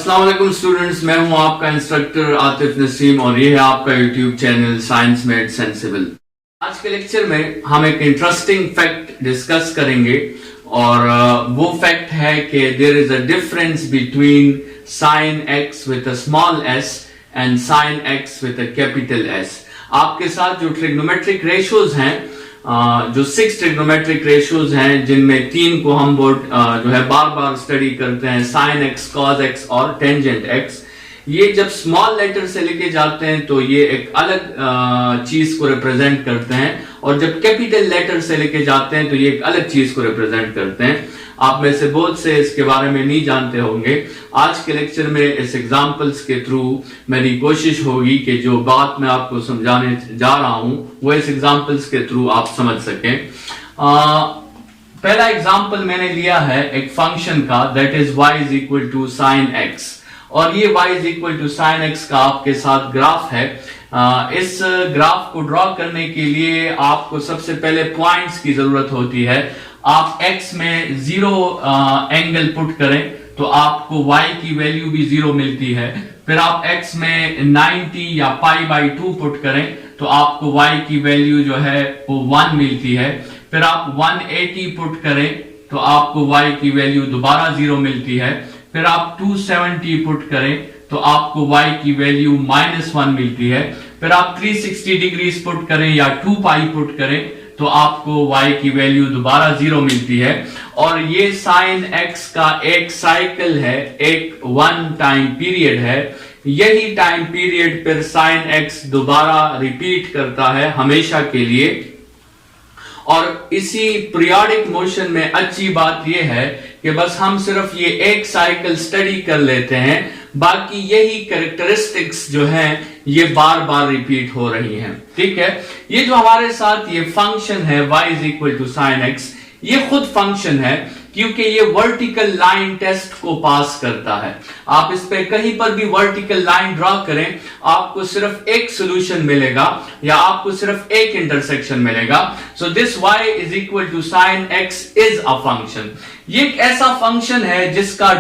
अस्सलाम वालेकुम स्टूडेंट्स, मैं हूं आपका इंस्ट्रक्टर आतिफ नसीम और ये है आपका YouTube channel science made sensible. आज के लेक्चर में हम एक इंटरेस्टिंग फैक्ट डिस्कस करेंगे और वो फैक्ट है कि there is a difference between sine x with a small s and sine x with a capital s. आपके साथ जो ट्रिग्नोमेट्रिक रेशियोज हैं, जो 6 ट्रिग्नोमेट्रिक रेशियोज हैं, जिनमें 3 को हम जो है बार बार स्टडी करते हैं, साइन एक्स, कॉस एक्स और टेंजेंट एक्स। ये जब स्मॉल लेटर से लेके जाते हैं तो ये एक अलग चीज को रिप्रेजेंट करते हैं और जब कैपिटल लेटर से लेके जाते हैं तो ये एक अलग चीज को रिप्रेजेंट करते हैं। आप में से बहुत से इसके बारे में नहीं जानते होंगे। आज के लेक्चर में इस एग्जाम्पल्स के थ्रू मेरी कोशिश होगी कि जो बात मैं आपको समझाने जा रहा हूं वो इस एग्जाम्पल्स के थ्रू आप समझ सकें। पहला एग्जाम्पल मैंने लिया है एक फंक्शन का, that is y is equal to sine x, और ये y is equal to sine x का आपके साथ ग्राफ है। इस ग्राफ को ड्रॉ करने के लिए आपको सबसे पहले पॉइंट्स की जरूरत होती है। आप x में 0 एंगल पुट करें तो आपको y की वैल्यू भी 0 मिलती है। फिर आप x में 90 या π/2 पुट करें तो आपको y की वैल्यू जो है वो 1 मिलती है। फिर आप 180 पुट करें तो आपको y की वैल्यू दोबारा 0 मिलती है। फिर आप 270 पुट करें तो आपको y की वैल्यू -1 मिलती है। फिर आप 360 डिग्रीज पुट करें या 2π पुट करें तो आपको y की वैल्यू दोबारा 0 मिलती है। और ये साइन x का एक साइकिल है, एक वन टाइम पीरियड है। यही टाइम पीरियड फिर साइन x दोबारा रिपीट करता है हमेशा के लिए। और इसी पीरियोडिक मोशन में अच्छी बात यह है कि बस हम सिर्फ ये एक साइकिल स्टडी कर लेते हैं, बाकी यही कैरेक्टरिस्टिक्स जो हैं ये बार बार रिपीट हो रही हैं। ठीक है, ये जो हमारे साथ ये फंक्शन है y is equal to sine x, ये खुद फंक्शन है क्योंकि ये वर्टिकल लाइन टेस्ट को पास करता है। आप इस पे कहीं पर भी वर्टिकल लाइन ड्रॉ करें, आपको सिर्फ एक सॉल्यूशन मिलेगा या आपको सिर्फ एक इंटरसेक्शन मिलेगा। So this y is equal to sine x is a function. ये एक ऐसा फंक्शन है जिसका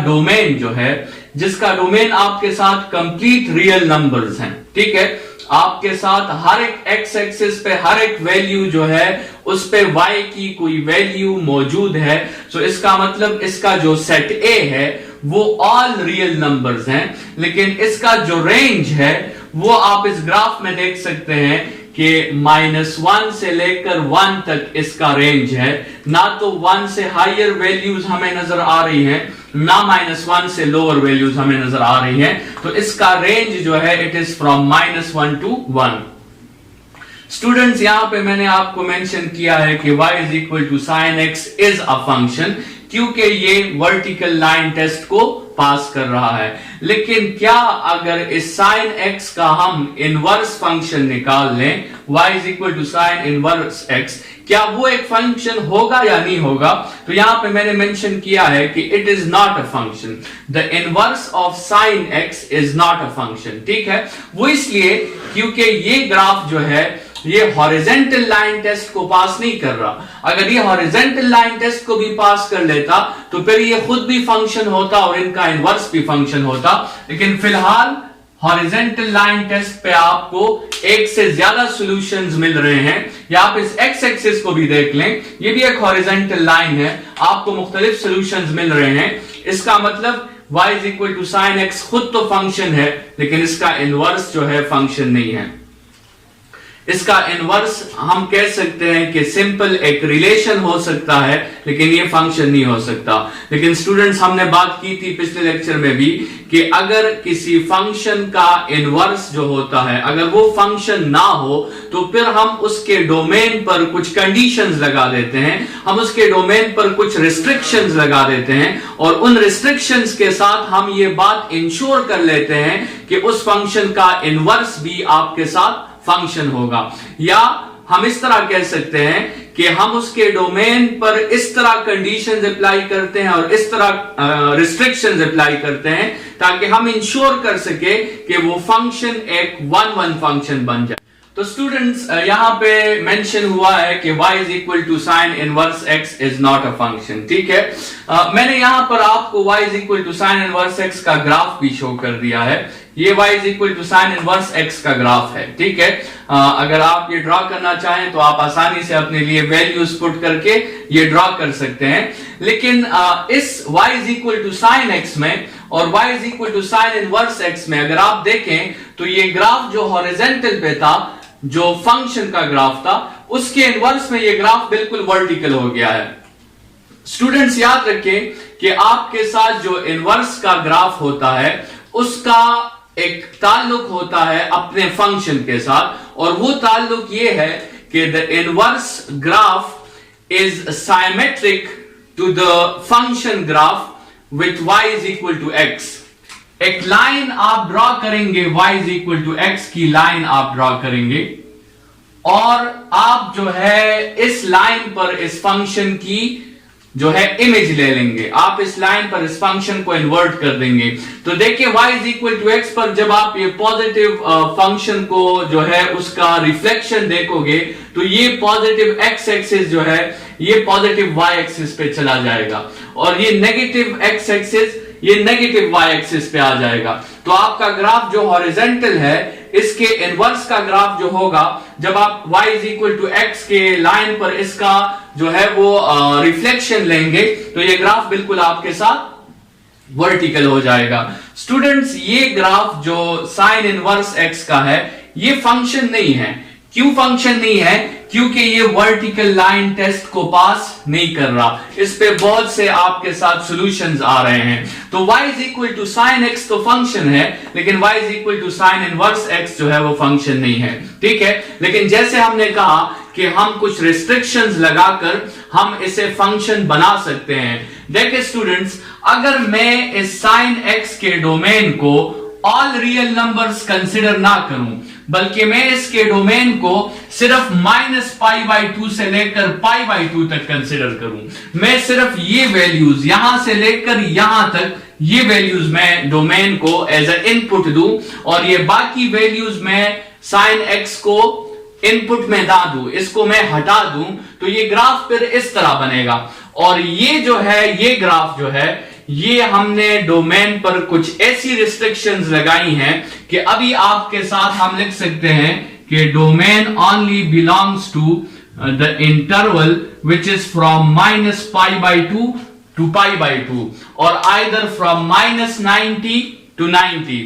डोमेन आपके साथ कंप्लीट रियल नंबर्स हैं। ठीक है, आपके साथ हर एक x एक्सिस पे हर एक वैल्यू जो है उस पे y की कोई वैल्यू मौजूद है। सो इसका मतलब इसका जो सेट A है वो ऑल रियल नंबर्स हैं, लेकिन इसका जो रेंज है वो आप इस ग्राफ में देख सकते हैं कि -1 से लेकर 1 तक इसका रेंज है। ना तो 1 से हायर वैल्यूज हमें नजर आ रही हैं, ना -1 से लोअर वैल्यूज हमें नजर आ रही हैं। तो इसका रेंज जो है it is from -1 to 1। Students, यहां पे मैंने आपको मेंशन किया है कि y is equal to sine x is a function, क्योंकि ये वर्टिकल लाइन टेस्ट को पास कर रहा है। लेकिन क्या अगर इस साइन एक्स का हम इनवर्स फंक्शन निकाल लें, y is equal to sine inverse x, क्या वो एक फंक्शन होगा या नहीं होगा? तो यहां पे मैंने मेंशन किया है कि it is not a function. The inverse of sine x is not a function. ठीक है, वो इसलिए क्योंकि ये ग्राफ जो है ये हॉरिजेंटल लाइन टेस्ट को पास नहीं कर रहा। अगर ये हॉरिजेंटल लाइन टेस्ट को भी पास कर लेता तो फिर ये खुद भी फंक्शन होता और इनका इनवर्स भी फंक्शन होता। लेकिन फिलहाल हॉरिजेंटल लाइन टेस्ट पे आपको एक से ज्यादा सॉल्यूशंस मिल रहे हैं। या आप इस एक्स एक्सिस को भी देख लें, ये भी एक हॉरिजेंटल लाइन है, आपको मुख्तलिफ सॉल्यूशंस मिल रहे हैं। इसका मतलब y is equal to sine x खुद तो फंक्शन है, लेकिन इसका इनवर्स जो है फंक्शन नहीं है। इसका इनवर्स हम कह सकते हैं कि सिंपल एक रिलेशन हो सकता है, लेकिन ये फंक्शन नहीं हो सकता। लेकिन स्टूडेंट्स, हमने बात की थी पिछले लेक्चर में भी कि अगर किसी फंक्शन का इनवर्स जो होता है, अगर वो फंक्शन ना हो तो फिर हम उसके डोमेन पर कुछ कंडीशंस लगा देते हैं, हम उसके डोमेन पर कुछ रिस्ट्रिक्शंस लगा देते हैं और उन रिस्ट्रिक्शंस के साथ हम ये बात इंश्योर कर लेते हैं कि उस फंक्शन का इनवर्स भी आपके साथ फंक्शन होगा। या हम इस तरह कह सकते हैं कि हम उसके डोमेन पर इस तरह कंडीशंस अप्लाई करते हैं और इस तरह रिस्ट्रिक्शंस अप्लाई करते हैं ताकि हम इंश्योर कर सके कि वो फंक्शन एक 1-1 फंक्शन बन जाए। तो स्टूडेंट्स यहाँ पे मेंशन हुआ है कि y is equal to sine inverse x is not a function. ठीक है, मैंने यहाँ पर आपको y is equal to sine inverse x का ग्राफ भी शो कर दिया है। ये y is equal to sine inverse x का ग्राफ है। ठीक है, अगर आप ये ड्रॉ करना चाहें तो आप आसानी से अपने लिए वैल्यूज पुट करके ये ड्रॉ कर सकते हैं। लेकिन इस y is equal to sine x में और y is equal to sine inverse x में अगर आप देखें तो ये ग्राफ जो हॉरिजॉन्टल पे था, जो फंक्शन का ग्राफ था, उसके इनवर्स में ये ग्राफ बिल्कुल वर्टिकल हो गया है। स्टूडेंट्स याद रखें कि आपके साथ जो इनवर्स का ग्राफ होता है उसका एक ताल्लुक होता है अपने फंक्शन के साथ, और वो ताल्लुक ये है कि the inverse graph is symmetric to the function graph with y is equal to x। एक लाइन आप ड्रॉ करेंगे, y is equal to x की लाइन आप ड्रॉ करेंगे, और आप जो है इस लाइन पर इस फंक्शन की जो है इमेज ले लेंगे। आप इस लाइन पर इस फंक्शन को इन्वर्ट कर देंगे। तो देखिए y is equal to x पर जब आप ये पॉजिटिव फंक्शन को जो है उसका रिफ्लेक्शन देखोगे तो ये पॉजिटिव x एक्सिस जो है ये पॉजिटिव y एक्सिस पे चला जाएगा, और ये नेगेटिव x एक्सिस ये नेगेटिव y एक्सिस पे आ जाएगा। तो आपका ग्राफ जो हॉरिजॉन्टल है इसके इनवर्स का ग्राफ जो होगा, जब आप y is equal to x के लाइन पर इसका जो है वो रिफ्लेक्शन लेंगे तो ये ग्राफ बिल्कुल आपके साथ वर्टिकल हो जाएगा। स्टूडेंट्स ये ग्राफ जो साइन इनवर्स x का है ये फंक्शन नहीं है। क्यों फंक्शन नहीं है? क्योंकि ये वर्टिकल लाइन टेस्ट को पास नहीं कर रहा। इस पे बहुत से आपके साथ सॉल्यूशंस आ रहे हैं। तो y is equal to sine x तो फंक्शन है, लेकिन y is equal to sine inverse x जो है वो फंक्शन नहीं है। ठीक है, लेकिन जैसे हमने कहा कि हम कुछ रिस्ट्रिक्शंस लगाकर हम इसे फंक्शन बना सकते हैं। देखिए स्टूडेंट्स, अगर मैं इस साइन x के डोमेन को ऑल रियल नंबर्स कंसिडर ना करूं, बल्कि मैं इसके डोमेन को सिर्फ -π/2 से लेकर π/2 तक कंसिडर करूं, मैं सिर्फ ये वैल्यूज यहां से लेकर यहां तक ये वैल्यूज मैं डोमेन को एज ए इनपुट दूं, और ये बाकी वैल्यूज मैं साइन x को इनपुट में ना दूं, इसको मैं हटा दूं, तो ये ग्राफ फिर इस तरह बनेगा। और ये जो है ये ग्राफ जो है ये हमने डोमेन पर कुछ ऐसी रिस्ट्रिक्शंस लगाई हैं कि अभी आपके साथ हम लिख सकते हैं कि domain only belongs to the interval which is from -π/2 to π/2 और आइदर फ्रॉम -90 टू 90।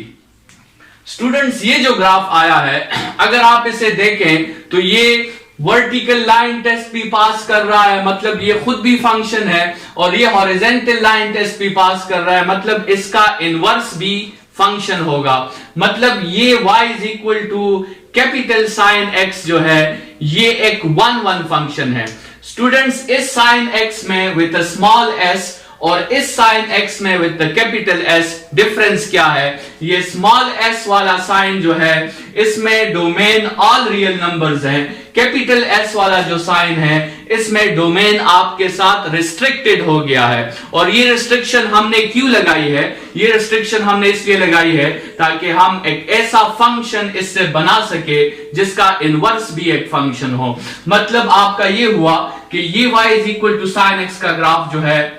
स्टूडेंट्स ये जो ग्राफ आया है अगर आप इसे देखें तो ये वर्टिकल लाइन टेस्ट भी पास कर रहा है, मतलब ये खुद भी फंक्शन है, और ये हॉरिजॉन्टल लाइन टेस्ट भी पास कर रहा है, मतलब इसका इनवर्स भी फंक्शन होगा। मतलब ये y is equal to capital sine x जो है ये एक 1-1 फंक्शन है। स्टूडेंट्स इस साइन x में विद अ स्मॉल s और इस साइन x में with the capital S difference क्या है? ये स्मॉल s वाला साइन जो है इसमें डोमेन ऑल रियल नंबर्स है, कैपिटल S वाला जो साइन है इसमें डोमेन आपके साथ रिस्ट्रिक्टेड हो गया है। और ये रिस्ट्रिक्शन हमने क्यों लगाई है? ये रिस्ट्रिक्शन हमने इसलिए लगाई है ताकि हम एक ऐसा फंक्शन इससे बना सके जिसका इनवर्स भी एक फंक्शन हो। मतलब आपका ये हुआ कि ये y is equal to sine x का ग्राफ जो है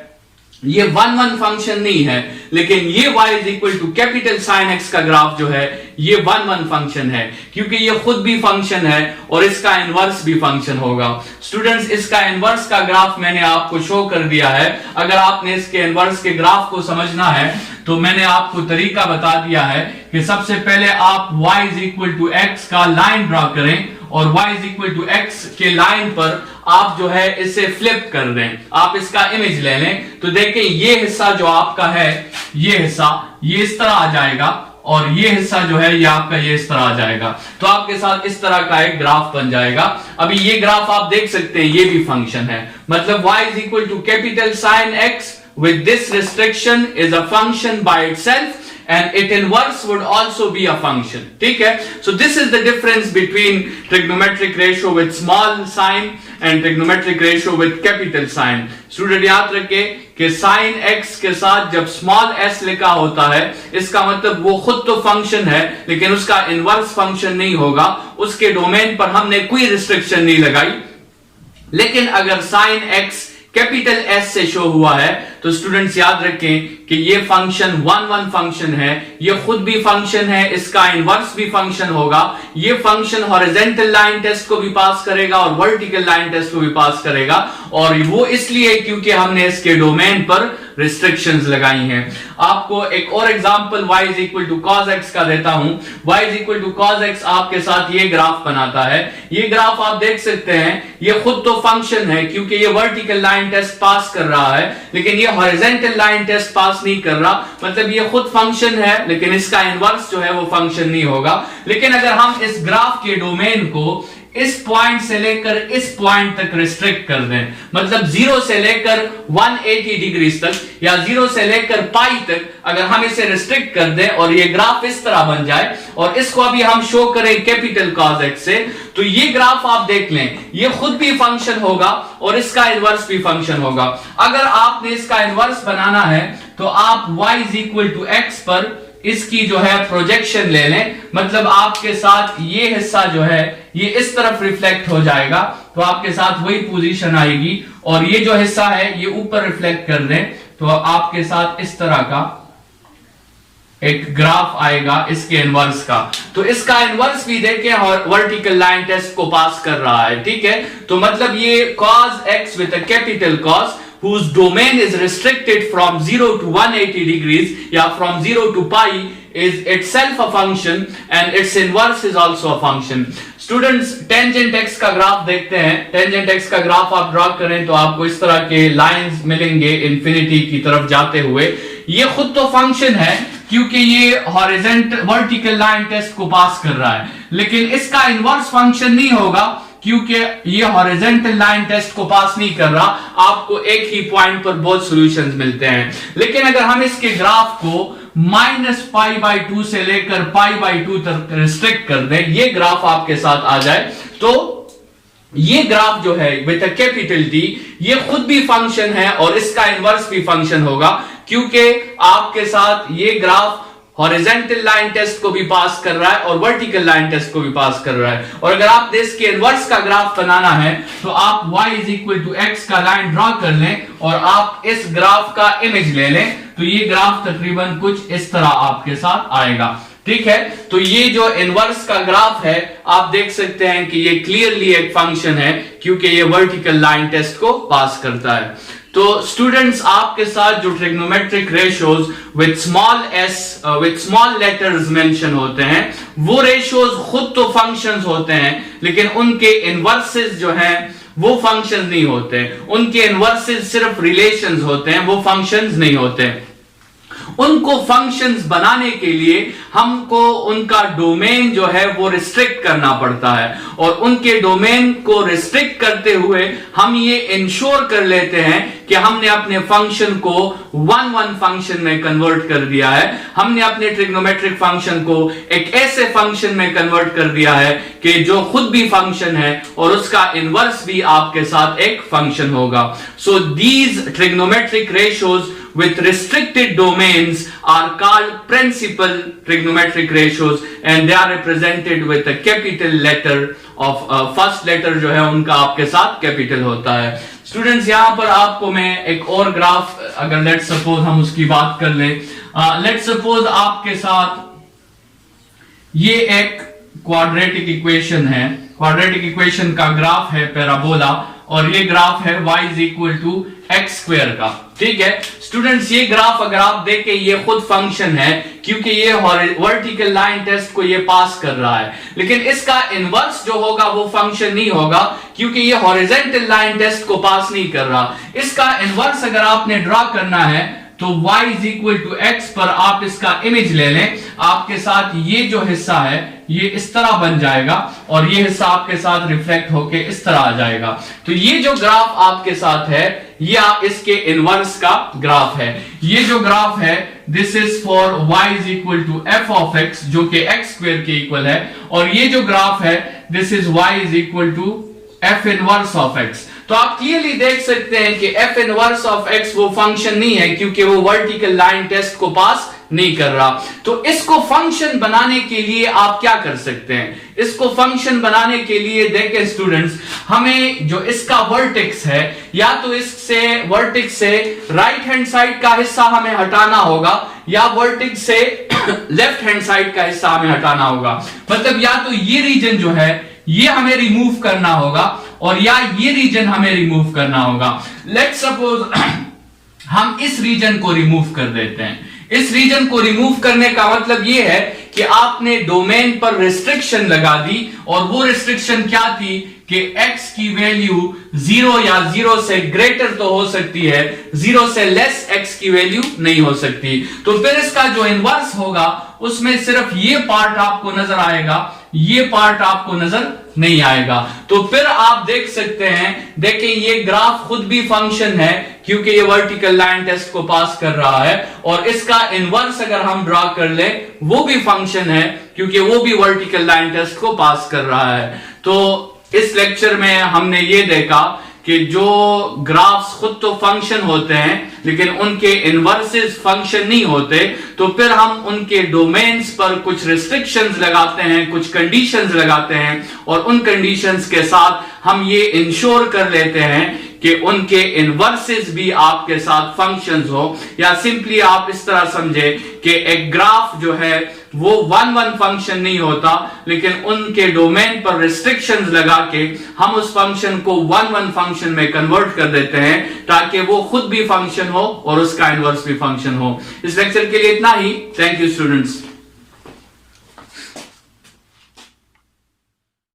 ये 1-1 फंक्शन नहीं है, लेकिन ये y is equal to capital sine x का ग्राफ जो है ये 1-1 फंक्शन है, क्योंकि ये खुद भी फंक्शन है और इसका इनवर्स भी फंक्शन होगा। स्टूडेंट्स इसका इनवर्स का ग्राफ मैंने आपको शो कर दिया है। अगर आपने इसके इनवर्स के ग्राफ को समझना है तो मैंने आपको तरीका बता दिया है कि सबसे पहले आप y is equal to x का लाइन ड्रॉ करें और y is equal to x के लाइन पर आप जो है इसे फ्लिप कर दें, आप इसका इमेज ले लें। तो देखें ये हिस्सा जो आपका है ये हिस्सा ये इस तरह आ जाएगा और ये हिस्सा जो है ये आपका ये इस तरह आ जाएगा। तो आपके साथ इस तरह का एक ग्राफ बन जाएगा। अभी ये ग्राफ आप देख सकते हैं ये भी फंक्शन है, मतलब y is equal to capital sine x with this restriction is a function by itself and its inverse would also be a function. ठीक है, so this is the difference between trigonometric ratio with small sign and trigonometric ratio with capital sign. Student याद रखें कि sign x के साथ जब small s लिखा होता है, इसका मतलब वो खुद तो फंक्शन है लेकिन उसका इनवर्स फंक्शन नहीं होगा, उसके डोमेन पर हमने कोई रिस्ट्रिक्शन नहीं लगाई। लेकिन अगर साइन x कैपिटल S से शो हुआ है तो स्टूडेंट्स याद रखें कि ये फंक्शन वन वन फंक्शन है, ये खुद भी फंक्शन है, इसका इनवर्स भी फंक्शन होगा। ये फंक्शन हॉरिजॉन्टल लाइन टेस्ट को भी पास करेगा और वर्टिकल लाइन टेस्ट को भी पास करेगा, और वो इसलिए क्योंकि हमने इसके डोमेन पर रिस्ट्रिक्शंस लगाई हैं। आपको एक और example y is equal to cos x का देता हूं। y is equal to cos x आपके साथ ये ग्राफ बनाता है। ये ग्राफ आप देख सकते हैं, ये खुद तो फंक्शन है क्योंकि ये वर्टिकल लाइन टेस्ट पास कर रहा है, लेकिन ये हॉरिजॉन्टल लाइन टेस्ट पास नहीं कर रहा, मतलब ये खुद फंक्शन है लेकिन इसका इनवर्स जो है वो फंक्शन नहीं होगा। लेकिन अगर हम इस ग्राफ के डोमेन को इस पॉइंट से लेकर इस पॉइंट तक रिस्ट्रिक्ट कर दें, मतलब 0 से लेकर 180 डिग्री तक या 0 से लेकर पाई तक अगर हम इसे रिस्ट्रिक्ट कर दें और ये ग्राफ इस तरह बन जाए और इसको अभी हम शो करें कैपिटल cos x से, तो ये ग्राफ आप देख लें, ये खुद भी फंक्शन होगा और इसका इनवर्स भी फंक्शन होगा। अगर आपने इसका इनवर्स बनाना है तो आप y is equal to x पर इसकी जो है प्रोजेक्शन ले लें, मतलब आपके साथ ये हिस्सा जो है ये इस तरफ रिफ्लेक्ट हो जाएगा, तो आपके साथ वही पोजीशन आएगी, और ये जो हिस्सा है ये ऊपर रिफ्लेक्ट कर दें तो आपके साथ इस तरह का एक ग्राफ आएगा इसके इनवर्स का। तो इसका इनवर्स भी देखें और वर्टिकल लाइन टेस्ट को पास कर रहा है, ठीक है। तो मतलब ये cos x with a capital cos whose domain is restricted from 0 to 180 degrees या from 0 to pi is itself a function and its inverse is also a function. Students tangent x का ग्राफ देखते हैं। Tangent x का graph आप draw करें तो आपको इस तरह के लाइंस मिलेंगे इंफिनिटी की तरफ जाते हुए। ये खुद तो फंक्शन है क्योंकि ये हॉरिजॉन्टल वर्टिकल लाइन टेस्ट को पास कर रहा है, लेकिन इसका इनवर्स फंक्शन नहीं होगा क्योंकि ये हॉरिजॉन्टल लाइन टेस्ट को पास नहीं कर रहा। आपको एक ही पॉइंट पर बहुत सॉल्यूशंस मिलते हैं। लेकिन अगर हम इसके ग्राफ को -π/2 से लेकर π/2 तक रिस्ट्रिक्ट कर दें, ये ग्राफ आपके साथ आ जाए, तो ये ग्राफ जो है विद अ कैपिटल T ये खुद भी फंक्शन है और इसका इनवर्स भी फंक्शन होगा, क्योंकि आपके साथ ये ग्राफ हॉरिजॉन्टल लाइन टेस्ट को भी पास कर रहा है और वर्टिकल लाइन टेस्ट को भी पास कर रहा है। और अगर आप इसके इनवर्स का ग्राफ बनाना है तो आप y is equal to x का लाइन ड्रॉ कर लें और आप इस ग्राफ का इमेज ले लें, तो ये ग्राफ तकरीबन कुछ इस तरह आपके साथ आएगा, ठीक है। तो ये जो इनवर्स का ग्राफ है आप देख सकते हैं कि ये क्लियरली एक फंक्शन है क्योंकि ये वर्टिकल लाइन टेस्ट को पास करता है। तो स्टूडेंट्स आपके साथ जो trigonometric ratios with small letters mention होते हैं, वो रेशियोज खुद तो फंक्शंस होते हैं लेकिन उनके इनवर्सेस जो हैं वो फंक्शंस नहीं होते, उनके इनवर्सेस सिर्फ रिलेशंस होते हैं, वो फंक्शंस नहीं होते। उनको फंक्शंस बनाने के लिए हमको उनका डोमेन जो है वो रिस्ट्रिक्ट करना पड़ता है, और उनके डोमेन को रिस्ट्रिक्ट करते हुए हम ये इंश्योर कर लेते हैं कि हमने अपने फंक्शन को वन वन फंक्शन में कन्वर्ट कर दिया है। हमने अपने ट्रिग्नोमेट्रिक फंक्शन को एक ऐसे फंक्शन में कन्वर्ट कर दिया है कि जो खुद भी फंक्शन है और उसका इनवर्स भी आपके साथ एक फंक्शन होगा। So these trigonometric ratios with restricted domains are called principal trigonometric ratios and they are represented with a capital letter of first letter जो है उनका आपके साथ कैपिटल होता है। स्टूडेंट्स यहाँ पर आपको मैं एक और ग्राफ, अगर लेट्स सपोज हम उसकी बात कर लें, लेट्स सपोज आपके साथ ये एक क्वाड्रेटिक इक्वेशन है, क्वाड्रेटिक इक्वेशन का ग्राफ है पैराबोला, और ये ग्राफ है y is equal to x square का, ठीक है। स्टूडेंट्स ये ग्राफ अगर आप देखें ये खुद फंक्शन है क्योंकि ये वर्टिकल लाइन टेस्ट को ये पास कर रहा है, लेकिन इसका इनवर्स जो होगा वो फंक्शन नहीं होगा क्योंकि ये हॉरिजॉन्टल लाइन टेस्ट को पास नहीं कर रहा। इसका इनवर्स अगर आपने ड्रॉ करना है तो y is equal to x पर आप इसका इमेज ले लें, आपके साथ ये जो हिस्सा है ये इस तरह बन जाएगा और ये हिस्सा आपके साथ रिफ्लेक्ट होके इस तरह आ जाएगा। तो ये जो ग्राफ आपके साथ है ये आप इसके इनवर्स का ग्राफ है। ये जो ग्राफ है this is for y is equal to f of x जो कि एक्स स्क्वायर के इक्वल है, और ये जो ग्राफ है this is y is equal to f inverse of x. तो आप क्लियरली देख सकते हैं कि एफ इनवर्स ऑफ एक्स वो फंक्शन नहीं है, क्योंकि वो वर्टिकल लाइन टेस्ट को पास नहीं कर रहा। तो इसको फंक्शन बनाने के लिए आप क्या कर सकते हैं? इसको फंक्शन बनाने के लिए देखें स्टूडेंट्स, हमें जो इसका वर्टेक्स है, या तो इससे वर्टेक्स से राइट हैंड साइड का हिस्सा हमें हटाना होगा, या वर्टेक्स से लेफ्ट हैंड साइड का हिस्सा हमें हटाना होगा। मतलब या तो ये रीजन जो है ये हमें रिमूव करना होगा, और या ये रीजन हमें रिमूव करना होगा। लेट्स सपोज हम इस रीजन को रिमूव कर देते हैं। इस रीजन को रिमूव करने का मतलब यह है कि आपने डोमेन पर रिस्ट्रिक्शन लगा दी, और वो रिस्ट्रिक्शन क्या थी कि x की वैल्यू 0 या 0 से ग्रेटर तो हो सकती है, 0 से लेस x की वैल्यू नहीं हो सकती। तो फिर इसका जो इनवर्स होगा उसमें सिर्फ ये पार्ट आपको नजर आएगा, ये पार्ट आपको नजर नहीं आएगा। तो फिर आप देख सकते हैं, देखें ये ग्राफ खुद भी फंक्शन है, क्योंकि ये वर्टिकल लाइन टेस्ट को पास कर रहा है, और इसका इनवर्स अगर हम ड्रॉ कर ले वो भी फंक्शन है, क्योंकि वो भी वर्टिकल लाइन टेस्ट को पास कर रहा है। तो इस लेक्चर में हमने ये देखा कि जो ग्राफ्स खुद तो फंक्शन होते हैं लेकिन उनके इनवर्सेस फंक्शन नहीं होते, तो फिर हम उनके डोमेन्स पर कुछ रिस्ट्रिक्शंस लगाते हैं, कुछ कंडीशंस लगाते हैं, और उन कंडीशंस के साथ हम ये इंश्योर कर लेते हैं कि उनके इनवर्सेस भी आपके साथ फंक्शंस हो। या सिंपली आप इस तरह समझे कि एक ग्राफ जो है वो 1-1 फंक्शन नहीं होता, लेकिन उनके डोमेन पर रिस्ट्रिक्शंस लगा के हम उस फंक्शन को 1-1 फंक्शन में कन्वर्ट कर देते हैं, ताकि वो खुद भी फंक्शन हो और उसका इनवर्स भी फंक्शन हो। इस लेक्चर के लिए इतना ही। Thank you students.